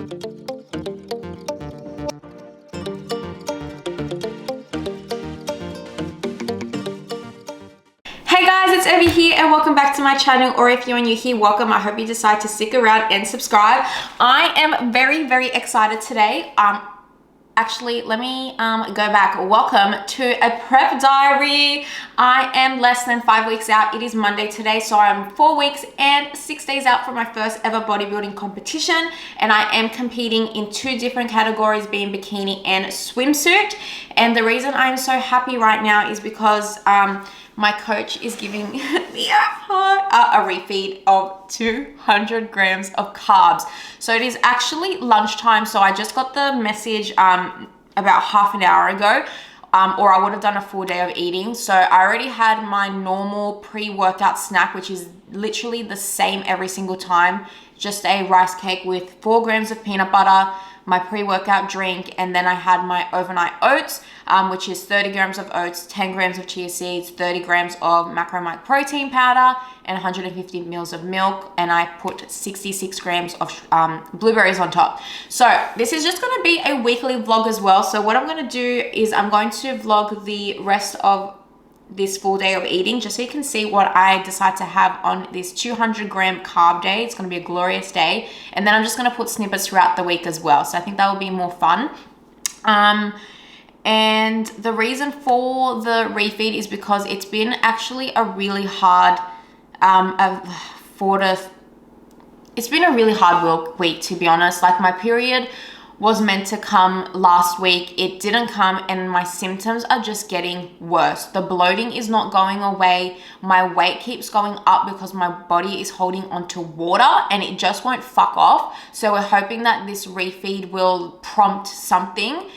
Hey guys, it's Evie here and welcome back to my channel, or if you're new here, welcome. I hope you decide to stick around and subscribe. I am very excited today. Actually, let me go back. Welcome to a prep diary. I am less than 5 weeks out. It is Monday today, so I'm 4 weeks and 6 days out from my first ever bodybuilding competition, and I am competing in 2 different categories, being bikini and swimsuit. And the reason I'm so happy right now is because my coach is giving me a refeed of 200 grams of carbs. So it is actually lunchtime. So I just got the message about half an hour ago, or I would have done a full day of eating. So I already had my normal pre-workout snack, which is literally the same every single time. Just a rice cake with 4 grams of peanut butter, my pre-workout drink, and then I had my overnight oats, which is 30 grams of oats, 10 grams of chia seeds, 30 grams of macromic protein powder, and 150 mils of milk, and I put 66 grams of blueberries on top. So this is just going to be a weekly vlog as well. So what I'm going to do is I'm going to vlog the rest of this full day of eating, just so you can see what I decide to have on this 200 gram carb day. It's going to be a glorious day, and then I'm just going to put snippets throughout the week as well, so I think that will be more fun. And the reason for the refeed is because it's been actually a really hard it's been a really hard week, to be honest. Like, my period was meant to come last week. It didn't come, and my symptoms are just getting worse. The bloating is not going away. My weight keeps going up because my body is holding onto water and it just won't fuck off. So we're hoping that this refeed will prompt something.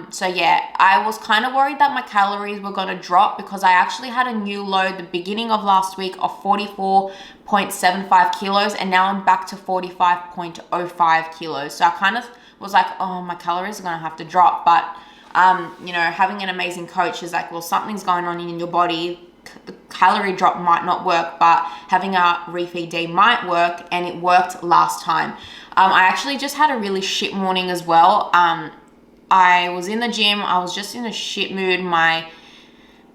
So yeah, I was kind of worried that my calories were going to drop, because I actually had a new low the beginning of last week of 44.75 kilos, and now I'm back to 45.05 kilos. So I kind of was like, oh, my calories are going to have to drop. But, you know, having an amazing coach is like, well, something's going on in your body. The calorie drop might not work, but having a refeed day might work, and it worked last time. I actually just had a really shit morning as well. I was in the gym. I was just in a shit mood. My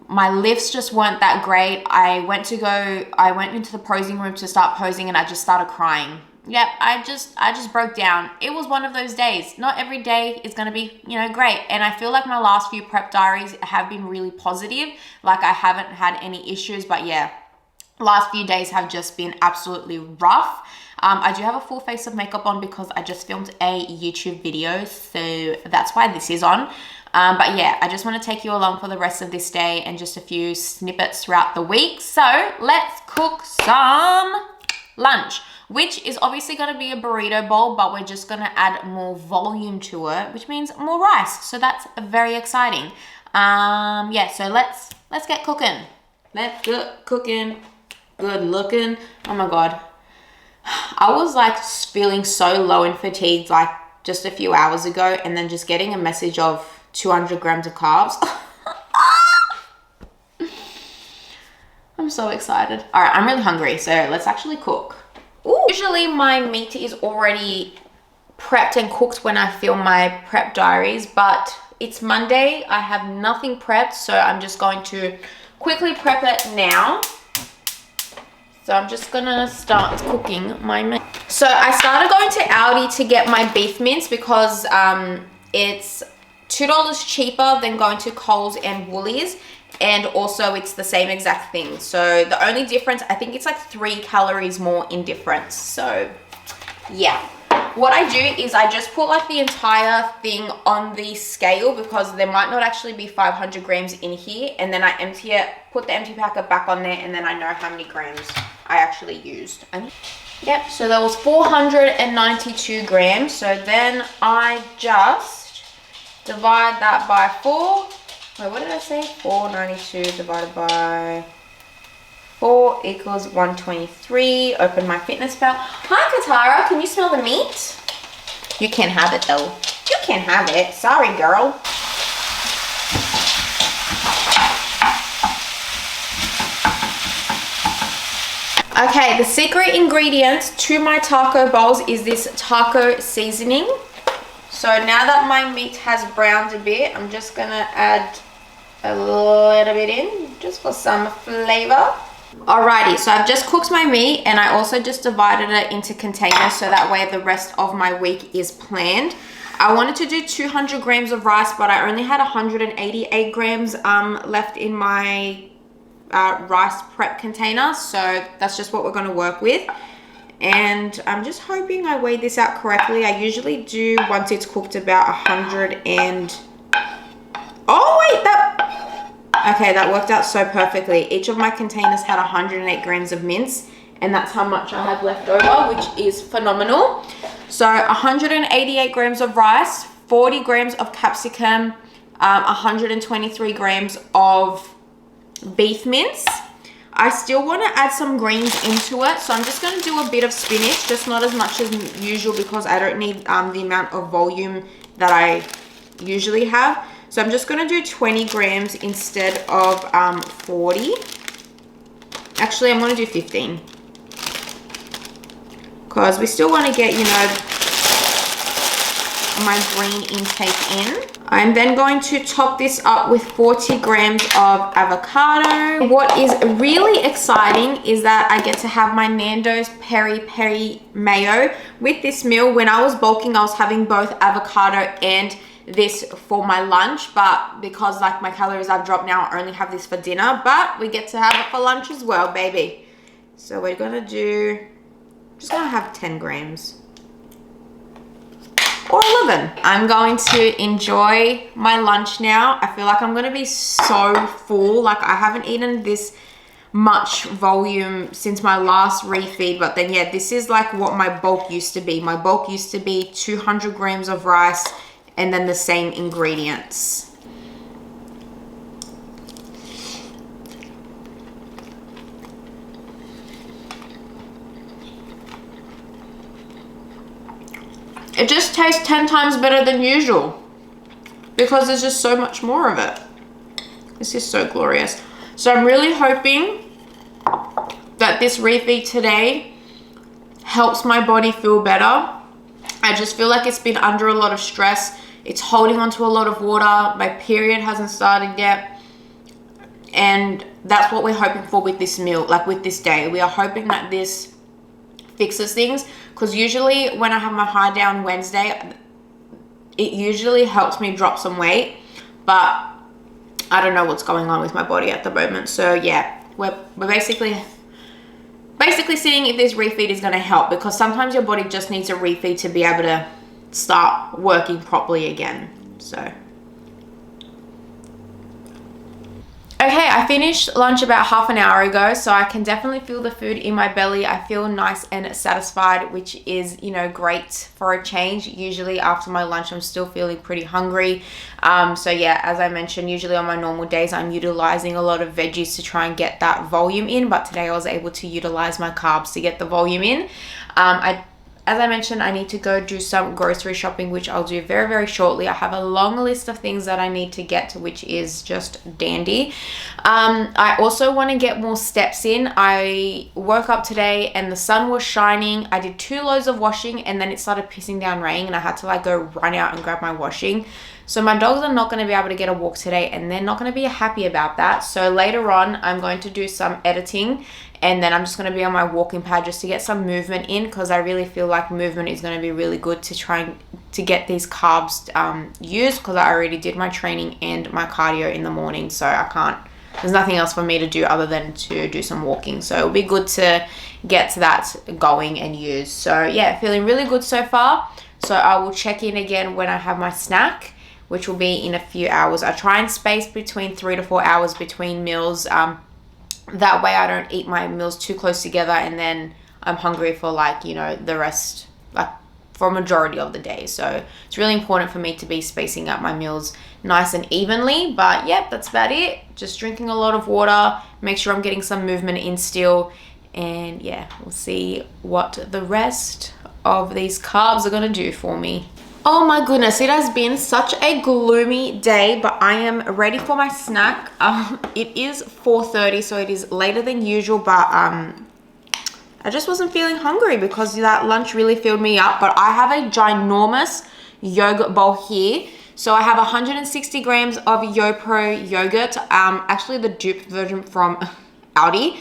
lifts just weren't that great. I went into the posing room to start posing, and I just started crying. Yep, I just broke down. It was one of those days. Not every day is going to be, you know, great. And I feel like my last few prep diaries have been really positive. Like, I haven't had any issues, but yeah, last few days have just been absolutely rough. I do have a full face of makeup on because I just filmed a YouTube video, so that's why this is on. But yeah, I just want to take you along for the rest of this day and just a few snippets throughout the week. So let's cook some lunch, which is obviously going to be a burrito bowl, but we're just going to add more volume to it, which means more rice. So that's very exciting. Yeah, so let's get cooking. Let's get cooking. Good looking. Oh my God. I was like feeling so low and fatigued like just a few hours ago, and then just getting a message of 200 grams of carbs. I'm so excited. All right, I'm really hungry, so let's actually cook. Ooh. Usually my meat is already prepped and cooked when I film my prep diaries, but it's Monday. I have nothing prepped, so I'm just going to quickly prep it now. So I'm just gonna start cooking my meat. So I started going to Aldi to get my beef mince because it's $2 cheaper than going to Coles and Woolies, and also it's the same exact thing. So the only difference, I think it's like 3 calories more in difference. So yeah, what I do is I just put like the entire thing on the scale, because there might not actually be 500 grams in here, and then I empty it, put the empty packet back on there, and then I know how many grams I actually used. And yep, so that was 492 grams. So then I just divide that by 4. Wait, what did I say? 492 divided by 4 equals 123. Open my fitness pal. Hi, Katara. Can you smell the meat? You can't have it though. You can't have it. Sorry, girl. Okay, the secret ingredient to my taco bowls is this taco seasoning. So now that my meat has browned a bit, I'm just gonna add a little bit in just for some flavor. Alrighty, so I've just cooked my meat and I also just divided it into containers so that way the rest of my week is planned. I wanted to do 200 grams of rice, but I only had 188 grams left in my rice prep container, so that's just what we're going to work with. And I'm just hoping I weighed this out correctly. I usually do, once it's cooked, about 100 and... Oh wait, okay, that worked out so perfectly. Each of my containers had 108 grams of mince, and that's how much I had left over, which is phenomenal. So 188 grams of rice, 40 grams of capsicum, 123 grams of beef mince. I still want to add some greens into it, so I'm just going to do a bit of spinach, just not as much as usual because I don't need the amount of volume that I usually have. So I'm just going to do 20 grams instead of 40. Actually, I'm going to do 15. Because we still want to get, you know, my green intake in. I'm then going to top this up with 40 grams of avocado. What is really exciting is that I get to have my Nando's peri peri mayo with this meal. When I was bulking, I was having both avocado and this for my lunch, but because like my calories have dropped now, I only have this for dinner, but we get to have it for lunch as well, baby. So we're gonna do, just gonna have 10 grams or 11. I'm going to enjoy my lunch now. I feel like I'm gonna be so full. Like I haven't eaten this much volume since my last refeed, but then yeah, this is like what my bulk used to be. My bulk used to be 200 grams of rice and then the same ingredients. It just tastes 10 times better than usual because there's just so much more of it. This is so glorious. So I'm really hoping that this refeed today helps my body feel better. I just feel like it's been under a lot of stress. It's holding onto a lot of water. My period hasn't started yet. And that's what we're hoping for with this meal, like with this day. We are hoping that this fixes things, because usually when I have my high down Wednesday, it usually helps me drop some weight, but I don't know what's going on with my body at the moment. So yeah, we're basically seeing if this refeed is going to help, because sometimes your body just needs a refeed to be able to start working properly again. So okay, I finished lunch about half an hour ago, so I can definitely feel the food in my belly. I feel nice and satisfied, which is, you know, great for a change. Usually after my lunch, I'm still feeling pretty hungry. So yeah, as I mentioned, usually on my normal days, I'm utilizing a lot of veggies to try and get that volume in, but today I was able to utilize my carbs to get the volume in. As I mentioned, I need to go do some grocery shopping, which I'll do very, very shortly. I have a long list of things that I need to get to, which is just dandy. I also want to get more steps in. I woke up today and the sun was shining. I did 2 loads of washing and then it started pissing down rain and I had to like go run out and grab my washing. So my dogs are not going to be able to get a walk today and they're not going to be happy about that. So later on, I'm going to do some editing and then I'm just going to be on my walking pad just to get some movement in, because I really feel like movement is going to be really good to try to get these carbs used, because I already did my training and my cardio in the morning, so there's nothing else for me to do other than to do some walking. So it'll be good to get that going and use. So yeah, feeling really good so far. So I will check in again when I have my snack, which will be in a few hours. I try and space between 3 to 4 hours between meals. That way I don't eat my meals too close together and then I'm hungry for like, you know, the rest, like for a majority of the day. So it's really important for me to be spacing out my meals nice and evenly. But yeah, that's about it. Just drinking a lot of water, make sure I'm getting some movement in still. And yeah, we'll see what the rest of these carbs are going to do for me. Oh my goodness, it has been such a gloomy day, but I am ready for my snack. It is 4:30, so it is later than usual, but I just wasn't feeling hungry because that lunch really filled me up. But I have a ginormous yogurt bowl here. So I have 160 grams of YoPro yogurt, actually the dupe version from Aldi.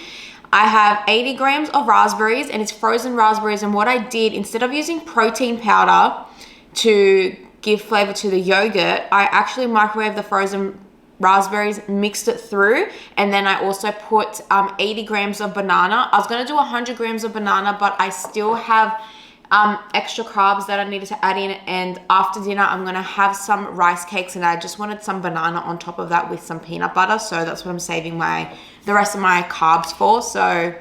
I have 80 grams of raspberries, and it's frozen raspberries. And what I did, instead of using protein powder to give flavor to the yogurt, I actually microwaved the frozen raspberries, mixed it through, and then I also put 80 grams of banana. I was going to do 100 grams of banana, but I still have extra carbs that I needed to add in, and after dinner I'm going to have some rice cakes, and I just wanted some banana on top of that with some peanut butter, so that's what I'm saving the rest of my carbs for. So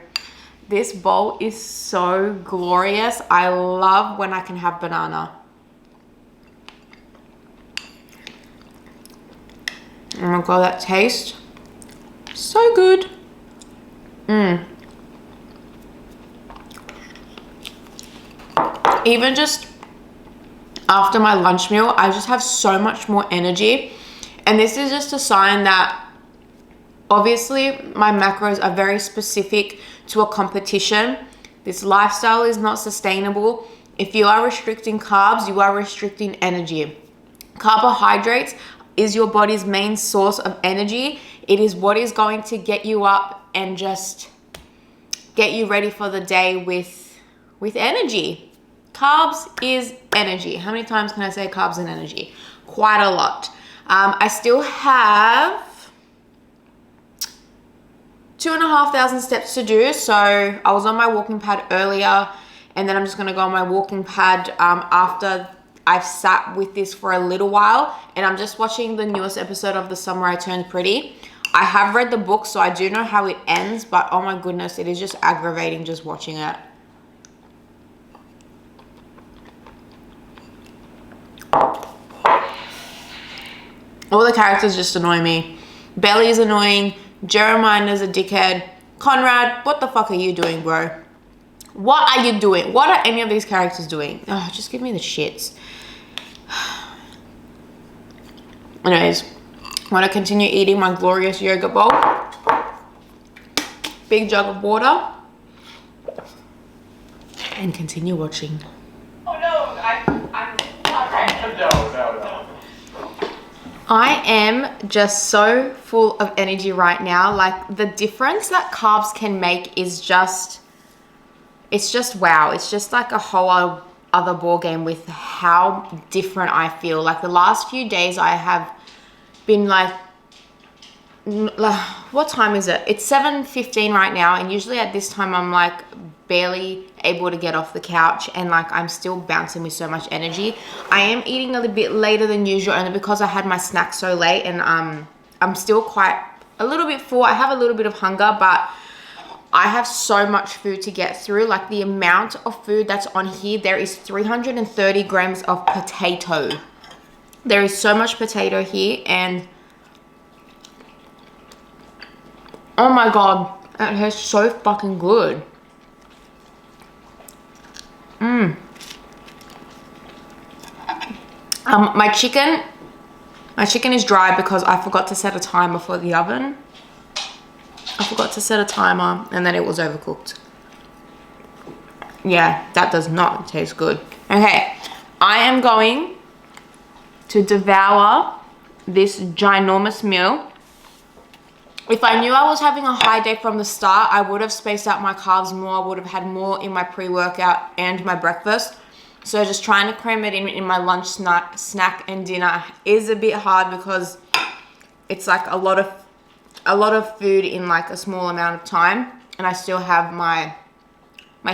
this bowl is so glorious. I love when I can have banana. Oh my god, that tastes so good. Even just after my lunch meal, I just have so much more energy. And this is just a sign that obviously my macros are very specific to a competition. This lifestyle is not sustainable. If you are restricting carbs, you are restricting energy. Carbohydrates is your body's main source of energy. It is what is going to get you up and just get you ready for the day with energy. Carbs is energy. How many times can I say carbs and energy? Quite a lot. I still have 2,500 steps to do. So I was on my walking pad earlier, and then I'm just gonna go on my walking pad after I've sat with this for a little while, and I'm just watching the newest episode of The Summer I Turned Pretty. I have read the book, so I do know how it ends, but oh my goodness, it is just aggravating just watching it. All the characters just annoy me. Belly's annoying. Jeremiah's a dickhead. Conrad, what the fuck are you doing, bro? What are you doing? What are any of these characters doing? Oh, just give me the shits. Anyways, I'm gonna continue eating my glorious yogurt bowl. Big jug of water. And continue watching. Oh no, I'm not right. No. I am just so full of energy right now. Like, the difference that carbs can make is just, it's just wow. It's just like a whole other ball game with how different I feel. Like, the last few days I have been like, what time is it? It's 7:15 right now, and usually at this time I'm like barely able to get off the couch, and like I'm still bouncing with so much energy. I am eating a little bit later than usual, and because I had my snack so late, and I'm still quite a little bit full. I have a little bit of hunger, but I have so much food to get through. Like, the amount of food that's on here, there is 330 grams of potato. There is so much potato here, and oh my god, it tastes so fucking good. My chicken is dry because I forgot to set a timer for the oven. I forgot to set a timer, and then it was overcooked. Yeah, that does not taste good. Okay, I am going to devour this ginormous meal. If I knew I was having a high day from the start, I would have spaced out my carbs more. I would have had more in my pre-workout and my breakfast. So just trying to cram it in my lunch, snack and dinner is a bit hard because it's like a lot of food in like a small amount of time. And I still have my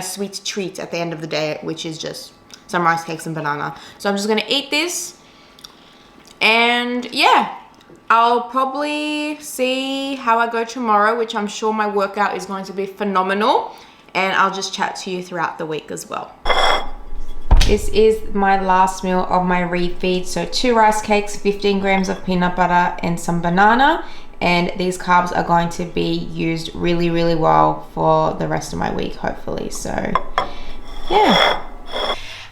sweet treat at the end of the day, which is just some rice cakes and banana. So I'm just going to eat this. And yeah, I'll probably see how I go tomorrow, which I'm sure my workout is going to be phenomenal. And I'll just chat to you throughout the week as well. This is my last meal of my refeed. So 2 rice cakes, 15 grams of peanut butter and some banana. And these carbs are going to be used really, really well for the rest of my week, hopefully. So yeah.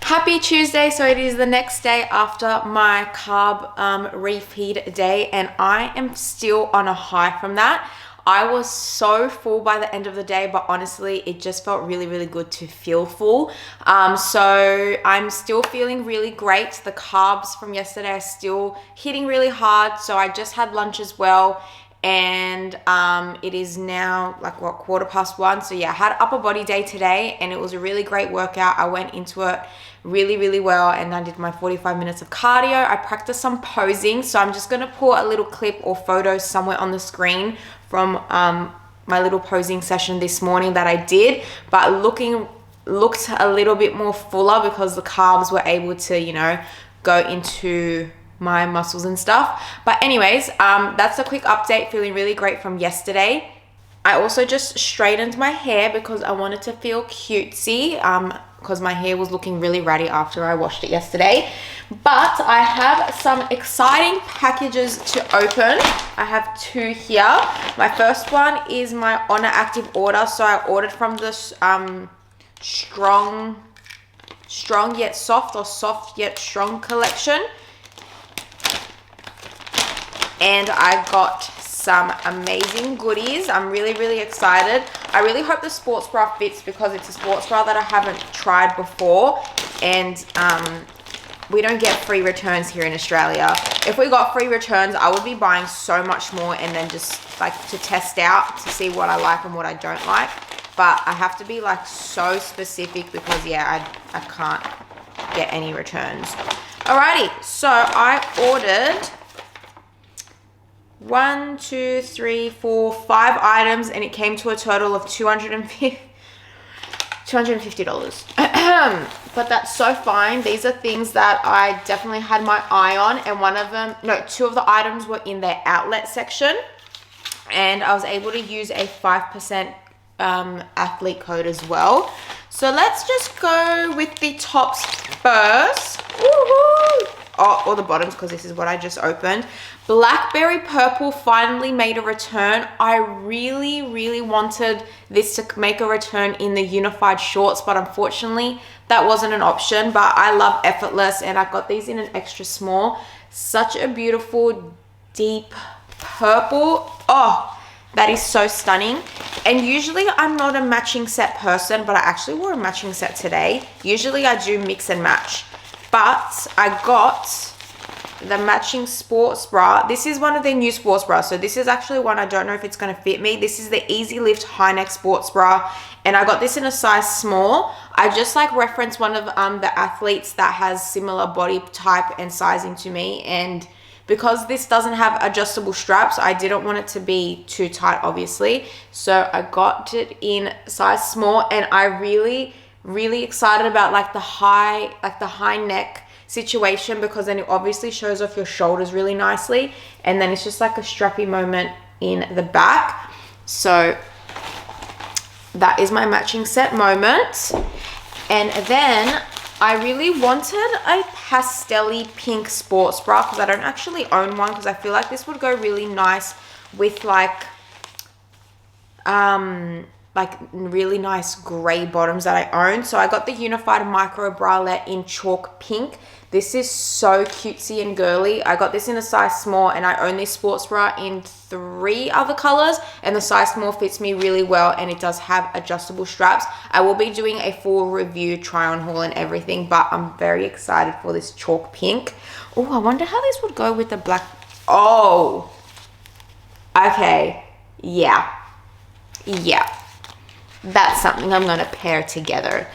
Happy Tuesday. So it is the next day after my carb refeed day, and I am still on a high from that. I was so full by the end of the day, but honestly, it just felt really, really good to feel full. So I'm still feeling really great. The carbs from yesterday are still hitting really hard. So I just had lunch as well. And it is now like what, 1:15. So yeah, I had upper body day today and it was a really great workout. I went into it really, really well, and I did my 45 minutes of cardio. I practiced some posing, so I'm just gonna put a little clip or photo somewhere on the screen from my little posing session this morning that I did, but looked a little bit more fuller because the carbs were able to, you know, go into my muscles and stuff. But anyways, that's a quick update. Feeling really great from yesterday. I also just straightened my hair because I wanted to feel cutesy, because my hair was looking really ratty after I washed it yesterday. But I have some exciting packages to open. I have two here. My first one is my Honor Active order. So I ordered from this strong yet soft, or soft yet strong collection. And I got some amazing goodies. I'm really, really excited. I really hope the sports bra fits because it's a sports bra that I haven't tried before, and we don't get free returns here in Australia. If we got free returns, I would be buying so much more and then just like to test out to see what I like and what I don't like. But I have to be like so specific because yeah, I can't get any returns. Alrighty, so I ordered 5 items and it came to a total of $250. But that's so fine. These are things that I definitely had my eye on, and two of the items were in their outlet section, and I was able to use a 5% athlete code as well. So let's just go with the tops first. Woohoo! Or the bottoms, because this is what I just opened. Blackberry Purple finally made a return. I really, really wanted this to make a return in the unified shorts, but unfortunately that wasn't an option. But I love Effortless, and I got these in an extra small. Such a beautiful deep purple. Oh, that is so stunning. And usually I'm not a matching set person, but I actually wore a matching set today. Usually I do mix and match. But I got the matching sports bra. This is one of their new sports bras. So this is actually one I don't know if it's going to fit me. This is the Easy Lift high neck sports bra. And I got this in a size small. I just like referenced one of the athletes that has similar body type and sizing to me. And because this doesn't have adjustable straps, I didn't want it to be too tight, obviously. So I got it in size small, and I really excited about like the high neck situation, because then it obviously shows off your shoulders really nicely, and then it's just like a strappy moment in the back. So that is my matching set moment. And then I really wanted a pastel-y pink sports bra because I don't actually own one, because I feel like this would go really nice with like really nice gray bottoms that I own. So I got the Unified Micro Bralette in chalk pink. This is so cutesy and girly. I got this in a size small, and I own this sports bra in 3 other colors, and the size small fits me really well, and it does have adjustable straps. I will be doing a full review, try on haul and everything, but I'm very excited for this chalk pink. Oh, I wonder how this would go with the black. Oh, okay. Yeah. That's something I'm going to pair together.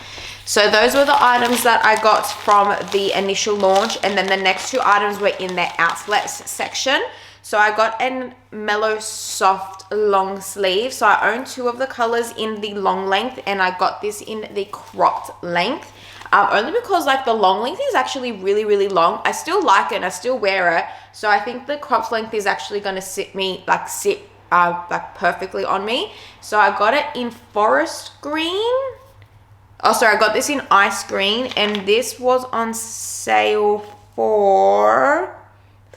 So those were the items that I got from the initial launch, and then the next 2 items were in their outlets section. So I got a Mellow Soft long sleeve. So I own 2 of the colors in the long length, and I got this in the cropped length. Only because like the long length is actually really long. I still like it and I still wear it. So I think the cropped length is actually going to sit perfectly on me. So I got it in forest green. Oh, sorry, I got this in ice green, and this was on sale for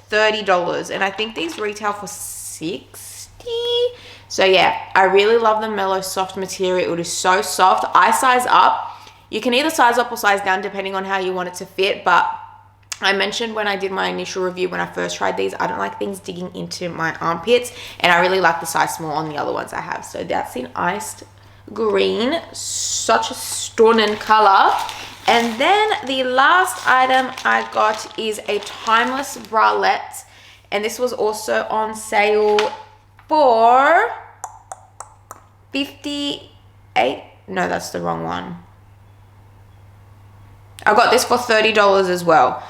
$30, and I think these retail for $60. So yeah, I really love the Mellow Soft material. It is so soft. I size up. You can either size up or size down depending on how you want it to fit, but I mentioned when I did my initial review when I first tried these, I don't like things digging into my armpits, and I really like the size small on the other ones I have. So that's in iced green, such a stunning color. And then the last item I got is a timeless bralette, and this was also on sale for 58. No, that's the wrong one. I got this for $30 as well.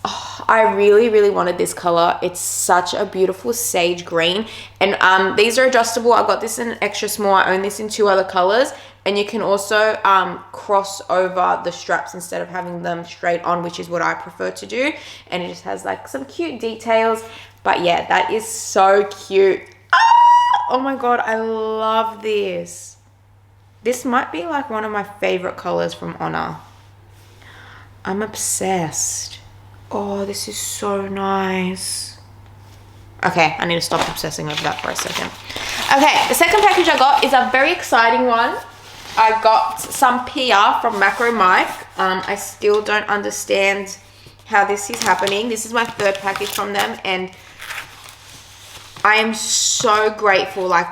Oh, I really wanted this color. It's such a beautiful sage green, and these are adjustable. I got this in an extra small. I own this in 2 other colors, and you can also cross over the straps instead of having them straight on, which is what I prefer to do. And it just has like some cute details. But yeah, that is so cute. Oh my god, I love this. This might be like one of my favorite colors from Honor. I'm obsessed. Oh, this is so nice. Okay, I need to stop obsessing over that for a second. Okay, the second package I got is a very exciting one. I got some PR from Macro Mike. I still don't understand how this is happening. This is my 3rd package from them, and I am so grateful. Like,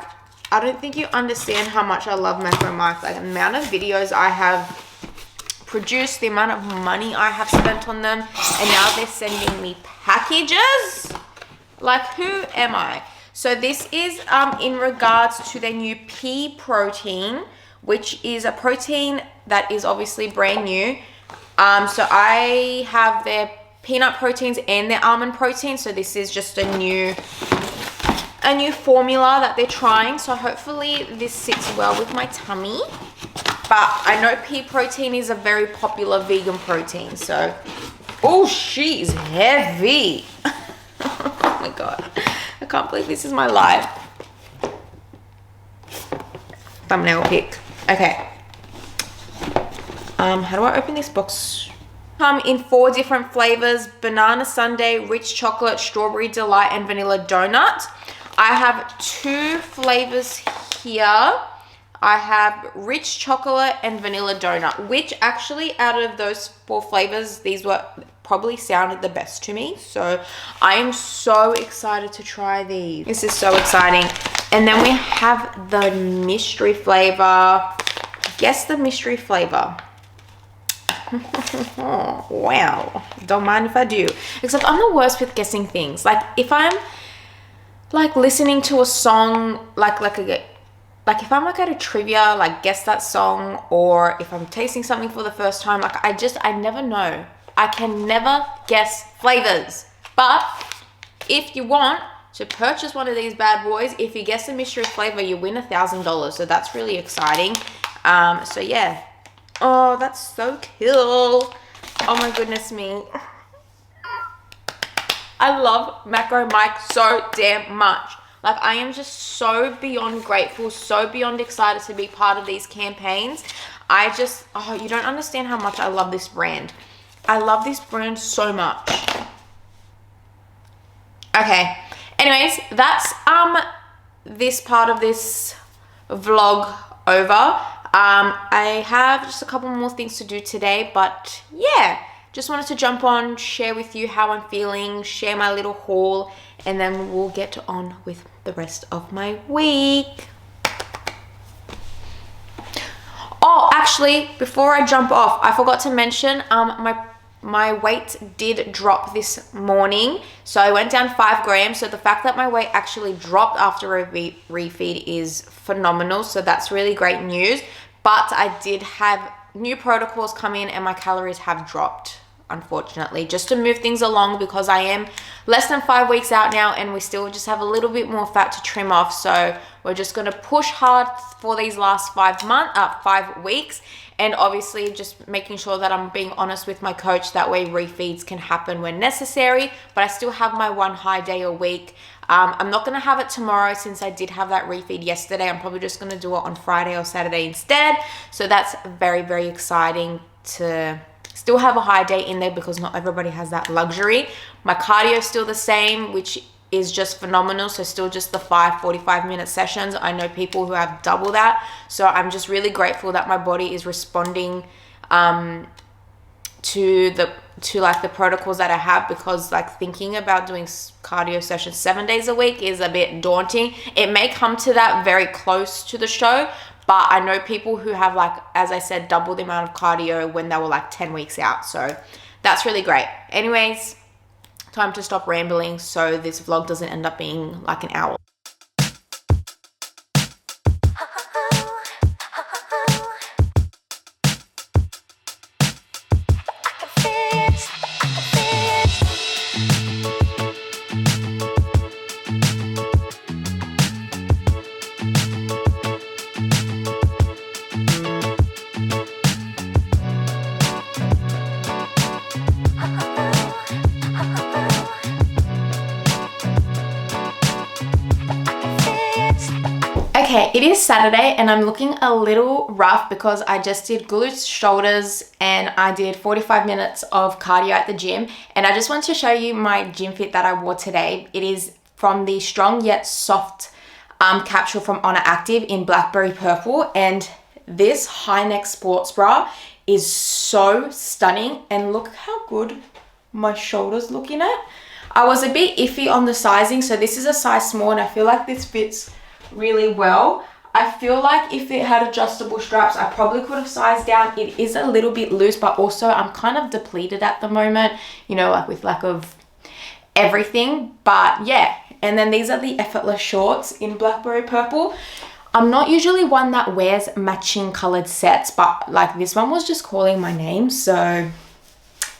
I don't think you understand how much I love Macro Mike. Like, the amount of videos I have produced, the amount of money I have spent on them, and now they're sending me packages. Like, who am I? So this is in regards to their new pea protein, which is a protein that is obviously brand new. So I have their peanut proteins and their almond protein. So this is just a new formula that they're trying. So hopefully this sits well with my tummy. But I know pea protein is a very popular vegan protein. So, oh, she's heavy. Oh my god. I can't believe this is my life. Thumbnail pic. Okay. How do I open this box? Come in 4 different flavors: banana sundae, rich chocolate, strawberry delight, and vanilla donut. I have 2 flavors here. I have rich chocolate and vanilla donut, which actually out of those 4 flavors, these were probably sounded the best to me. So I am so excited to try these. This is so exciting. And then we have the mystery flavor. Guess the mystery flavor. Oh, wow. Don't mind if I do. Except I'm the worst with guessing things. Like, if I'm like listening to a song, like if I'm like at a trivia, like guess that song, or if I'm tasting something for the first time, like I never know. I can never guess flavors. But if you want to purchase one of these bad boys, if you guess the mystery flavor, you win $1,000. So that's really exciting. So yeah. Oh, that's so cool. Oh my goodness me. I love Macro Mike so damn much. Like, I am just so beyond grateful, so beyond excited to be part of these campaigns. Oh, you don't understand how much I love this brand. I love this brand so much. Okay. Anyways, that's this part of this vlog over. I have just a couple more things to do today, but yeah, just wanted to jump on, share with you how I'm feeling, share my little haul, and then we'll get on with the rest of my week. Oh, actually, before I jump off, I forgot to mention my weight did drop this morning. So I went down 5 grams. So the fact that my weight actually dropped after a refeed is phenomenal. So that's really great news. But I did have new protocols come in and my calories have dropped, unfortunately, just to move things along, because I am less than 5 weeks out now and we still just have a little bit more fat to trim off. So we're just going to push hard for these last 5 weeks, and obviously just making sure that I'm being honest with my coach. That way refeeds can happen when necessary, but I still have my 1 high day a week. I'm not going to have it tomorrow since I did have that refeed yesterday. I'm probably just going to do it on Friday or Saturday instead. So that's very, very exciting to still have a high day in there, because not everybody has that luxury. My cardio is still the same, which is just phenomenal. So still just the 5 45-minute sessions. I know people who have double that. So I'm just really grateful that my body is responding like the protocols that I have, because like thinking about doing cardio sessions 7 days a week is a bit daunting. It may come to that very close to the show, but I know people who have, like, as I said, double the amount of cardio when they were like 10 weeks out. So that's really great. Anyways, time to stop rambling so this vlog doesn't end up being like an hour. Okay, it is Saturday and I'm looking a little rough because I just did glutes, shoulders, and I did 45 minutes of cardio at the gym. And I just want to show you my gym fit that I wore today. It is from the Strong Yet Soft capsule from Honor Active in Blackberry Purple. And this high neck sports bra is so stunning. And look how good my shoulders look in it. I was a bit iffy on the sizing. So this is a size small and I feel like this fits really well. I feel like if it had adjustable straps, I probably could have sized down. It is a little bit loose, but also I'm kind of depleted at the moment, you know, like with lack of everything. But yeah, and then these are the Effortless shorts in Blackberry Purple. I'm not usually one that wears matching colored sets, but like this one was just calling my name. So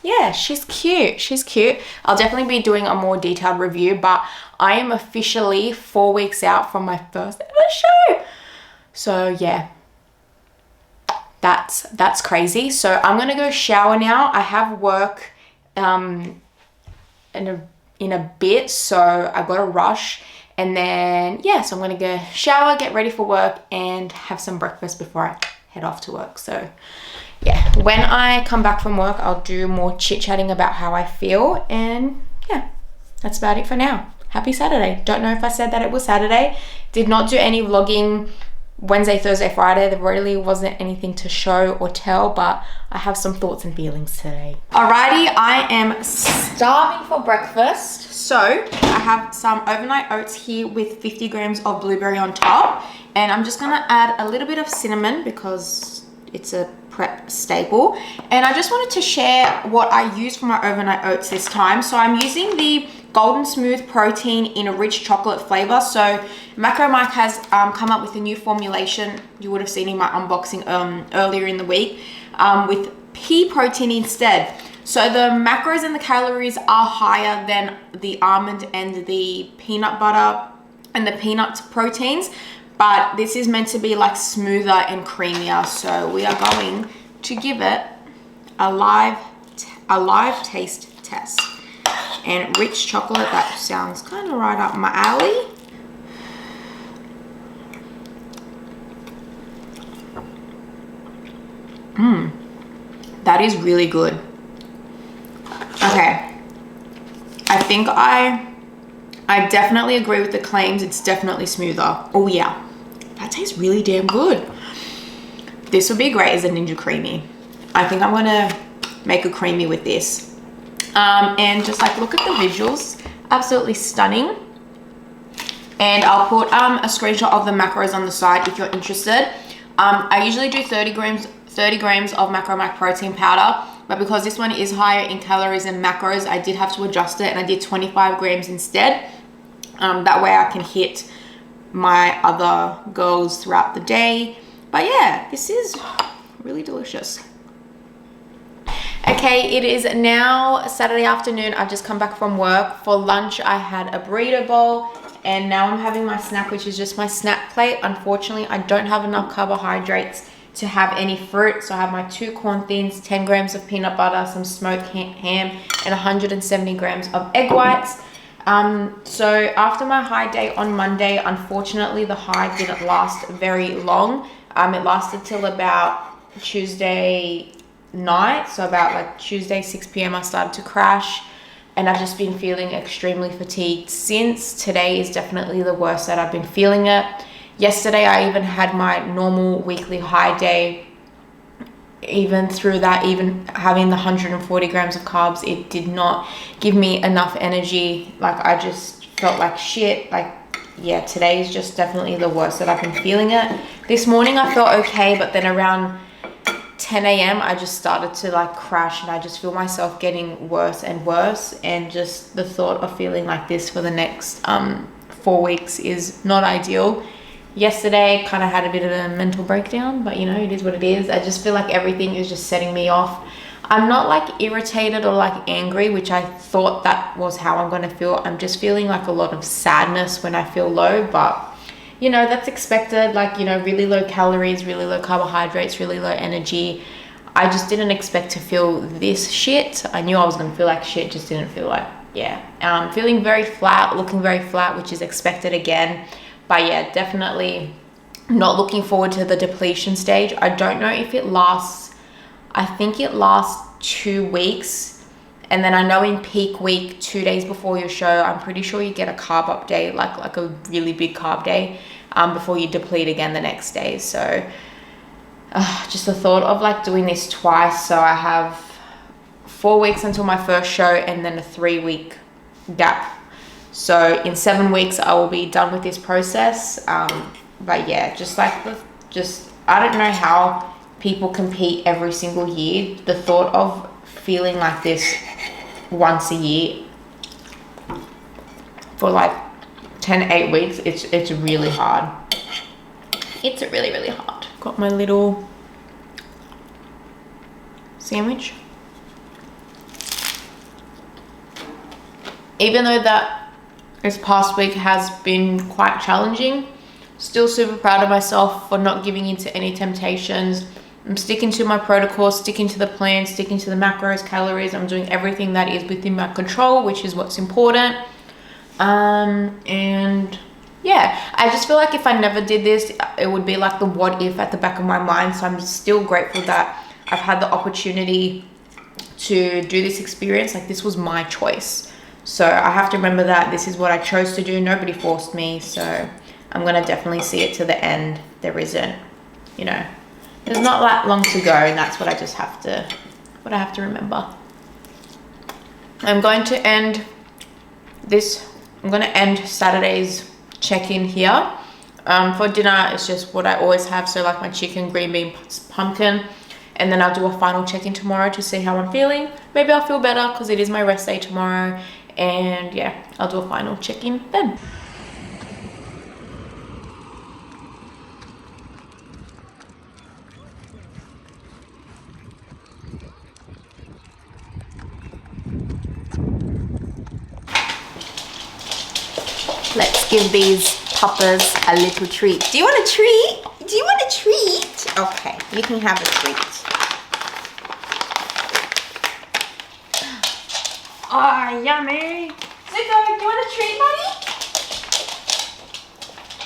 yeah, she's cute. She's cute. I'll definitely be doing a more detailed review, but I am officially 4 weeks out from my first ever show. So yeah, that's crazy. So I'm gonna go shower now. I have work in a bit, so I got to rush. And then yeah, so I'm gonna go shower, get ready for work, and have some breakfast before I head off to work. So yeah, when I come back from work, I'll do more chit-chatting about how I feel. And yeah, that's about it for now. Happy Saturday. Don't know if I said that it was Saturday. Did not do any vlogging Wednesday, Thursday, Friday. There really wasn't anything to show or tell, but I have some thoughts and feelings today. Alrighty, I am starving for breakfast. So I have some overnight oats here with 50 grams of blueberry on top. And I'm just gonna add a little bit of cinnamon because it's a prep staple. And I just wanted to share what I use for my overnight oats this time. So I'm using the Golden Smooth protein in a rich chocolate flavor. So Macro Mike has come up with a new formulation. You would have seen in my unboxing earlier in the week with pea protein instead. So the macros and the calories are higher than the almond and the peanut butter and the peanut proteins, but this is meant to be like smoother and creamier. So we are going to give it a live taste test. And rich chocolate, that sounds kind of right up my alley. That is really good. Okay, I think I definitely agree with the claims. It's definitely smoother. Oh yeah, that tastes really damn good. This would be great as a Ninja Creamy. I think I'm gonna make a creamy with this. And just like look at the visuals, absolutely stunning. And I'll put a screenshot of the macros on the side if you're interested. I usually do 30 grams of Macro Mike protein powder, but because this one is higher in calories and macros, I did have to adjust it and I did 25 grams instead. That way I can hit my other goals throughout the day. But yeah, this is really delicious. Okay, it is now Saturday afternoon. I've just come back from work. For lunch, I had a burrito bowl, and now I'm having my snack, which is just my snack plate. Unfortunately, I don't have enough carbohydrates to have any fruit, so I have my 2 corn thins, 10 grams of peanut butter, some smoked ham, and 170 grams of egg whites. So after my high day on Monday, unfortunately, the high didn't last very long. It lasted till about Tuesday night, so about like Tuesday 6 p.m. I started to crash, and I've just been feeling extremely fatigued since. Today is definitely the worst that I've been feeling it. Yesterday I even had my normal weekly high day even through that, even having the 140 grams of carbs, it did not give me enough energy. Like I just felt like shit. Like, yeah, today is just definitely the worst that I've been feeling it. This morning I felt okay, but then around 10 a.m. I just started to like crash, and I just feel myself getting worse and worse, and just the thought of feeling like this for the next 4 weeks is not ideal. Yesterday kind of had a bit of a mental breakdown, but you know, it is what it is. I just feel like everything is just setting me off. I'm not like irritated or like angry, which I thought that was how I'm going to feel. I'm just feeling like a lot of sadness when I feel low, but you know, that's expected. Like, you know, really low calories, really low carbohydrates, really low energy. I just didn't expect to feel this shit. I knew I was going to feel like shit, just didn't feel like, yeah. Feeling very flat, looking very flat, which is expected again. But yeah, definitely not looking forward to the depletion stage. I don't know if it lasts, I think it lasts 2 weeks. And then I know in peak week, 2 days before your show, I'm pretty sure you get a carb update, like a really big carb day, before you deplete again the next day. So just the thought of like doing this twice. So I have 4 weeks until my first show, and then a 3-week gap. So in 7 weeks, I will be done with this process. But yeah, just like I don't know how people compete every single year. The thought of feeling like this once a year for like 8 weeks, it's really hard. It's really, really hard. Got my little sandwich. Even though that this past week has been quite challenging, still super proud of myself for not giving in to any temptations. I'm sticking to my protocol, sticking to the plan, sticking to the macros, calories. I'm doing everything that is within my control, which is what's important. And yeah, I just feel like if I never did this, it would be like the what if at the back of my mind. So I'm still grateful that I've had the opportunity to do this experience. Like, this was my choice. So I have to remember that this is what I chose to do. Nobody forced me. So I'm going to definitely see it to the end. There isn't, you know, there's not that long to go, and that's what I just have to remember. I'm going to end Saturday's check-in here. For dinner, it's just what I always have. So like my chicken, green bean, pumpkin. And then I'll do a final check-in tomorrow to see how I'm feeling. Maybe I'll feel better because it is my rest day tomorrow. And yeah, I'll do a final check-in then. Let's give these puppers a little treat. Do you want a treat? Do you want a treat? Okay, you can have a treat. Oh, yummy. Zuko, do you want a treat, buddy?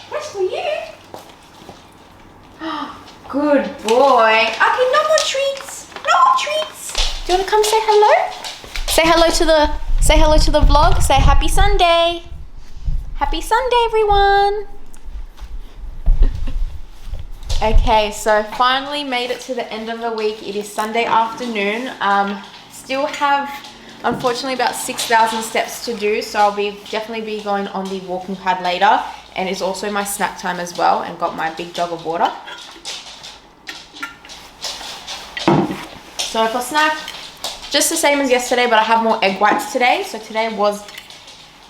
That's for you. Good boy. Okay, no more treats. No more treats. Do you want to come say hello? Say hello to the vlog. Say happy Sunday. Happy Sunday, everyone. Okay, so finally made it to the end of the week. It is Sunday afternoon. Still have, unfortunately, about 6,000 steps to do, so I'll definitely be going on the walking pad later, and it's also my snack time as well, and got my big jug of water. So for snack, just the same as yesterday, but I have more egg whites today. So today was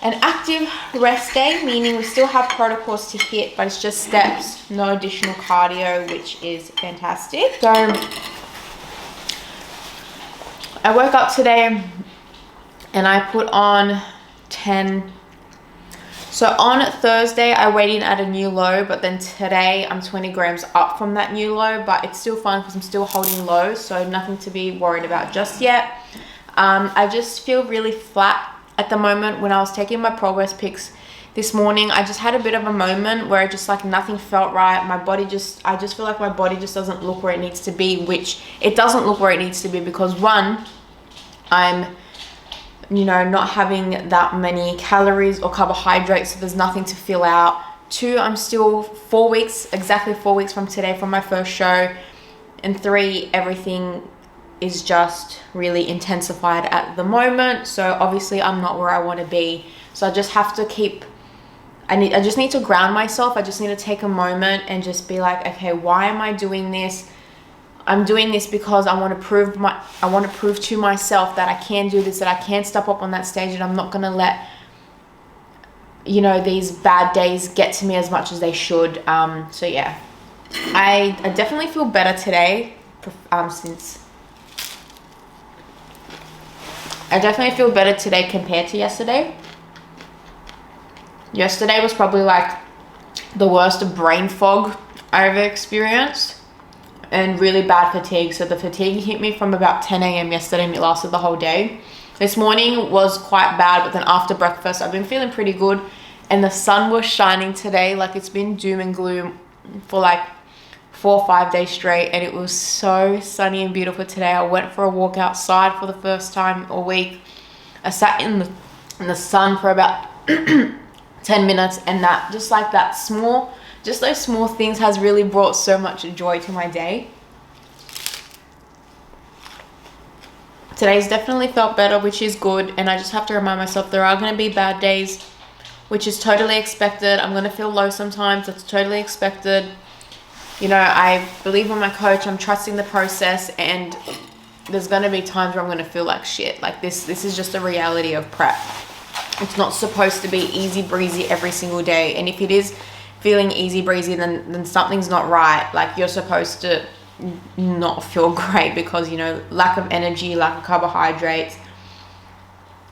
an active rest day, meaning we still have protocols to hit, but it's just steps, no additional cardio, which is fantastic. So I woke up today and I put on 10. So on Thursday, I weighed in at a new low, but then today I'm 20 grams up from that new low, but it's still fine because I'm still holding low, so nothing to be worried about just yet. I just feel really flat at the moment. When I was taking my progress pics this morning, I just had a bit of a moment where I just like nothing felt right. I just feel like my body just doesn't look where it needs to be, which it doesn't look where it needs to be because one, I'm, you know, not having that many calories or carbohydrates, so there's nothing to fill out. Two, I'm still exactly 4 weeks from today from my first show. and 3, everything is just really intensified at the moment. So obviously I'm not where I want to be. So I just have to I just need to ground myself. I just need to take a moment and just be like, okay, why am I doing this? I'm doing this because I want to prove to myself that I can do this, that I can step up on that stage, and I'm not going to let, you know, these bad days get to me as much as they should. So yeah, I definitely feel better today. I definitely feel better today compared to yesterday. Yesterday was probably like the worst brain fog I ever experienced, and really bad fatigue. So the fatigue hit me from about 10 a.m. yesterday and it lasted the whole day. This morning was quite bad, but then after breakfast I've been feeling pretty good, and the sun was shining today. Like, it's been doom and gloom for like 4 or 5 days straight, and it was so sunny and beautiful today. I went for a walk outside for the first time all week. I sat in the sun for about 10 minutes, and that just those small things has really brought so much joy to my day. Today's definitely felt better, which is good, and I just have to remind myself there are going to be bad days, which is totally expected. I'm going to feel low sometimes. That's totally expected. You know, I believe in my coach. I'm trusting the process, and there's going to be times where I'm going to feel like shit. Like, this is just a reality of prep. It's not supposed to be easy breezy every single day, and if it is feeling easy breezy, then something's not right. Like, you're supposed to not feel great because, you know, lack of energy, lack of carbohydrates,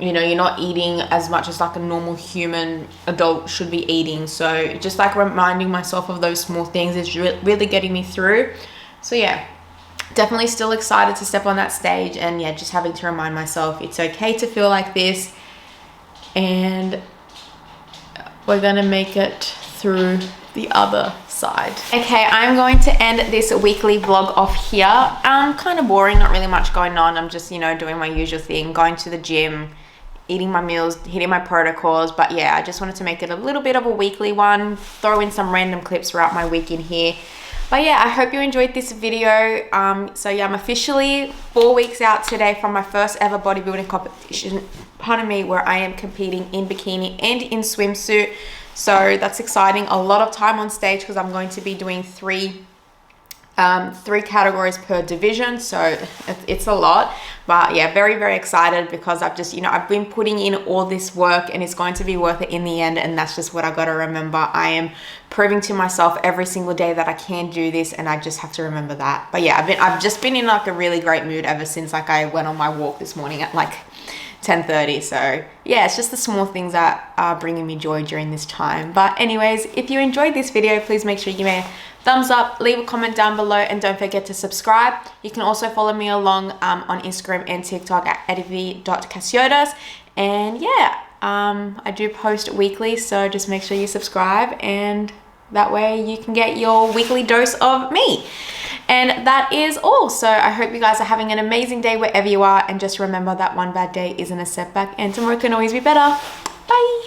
you know, you're not eating as much as like a normal human adult should be eating. So just like reminding myself of those small things is really getting me through. So yeah, definitely still excited to step on that stage, and yeah, just having to remind myself it's okay to feel like this, and we're gonna make it through the other side. Okay, I'm going to end this weekly vlog off here. Kind of boring, not really much going on. I'm just, you know, doing my usual thing, going to the gym, eating my meals, hitting my protocols. But yeah, I just wanted to make it a little bit of a weekly one, throw in some random clips throughout my week in here. But yeah, I hope you enjoyed this video. So yeah, I'm officially 4 weeks out today from my first ever bodybuilding competition, pardon me, where I am competing in bikini and in swimsuit. So that's exciting. A lot of time on stage because I'm going to be doing three categories per division. So it's a lot, but yeah, very, very excited because I've just, you know, I've been putting in all this work, and it's going to be worth it in the end. And that's just what I got to remember. I am proving to myself every single day that I can do this, and I just have to remember that. But yeah, I've just been in like a really great mood ever since like I went on my walk this morning at like 10:30. So yeah, it's just the small things that are bringing me joy during this time. But anyways, if you enjoyed this video, please make sure you give me a thumbs up, leave a comment down below, and don't forget to subscribe. You can also follow me along on Instagram and TikTok at evykassiotes. And yeah, I do post weekly, so just make sure you subscribe, and that way you can get your weekly dose of me. And that is all. So I hope you guys are having an amazing day wherever you are, and just remember that one bad day isn't a setback, and tomorrow can always be better. Bye.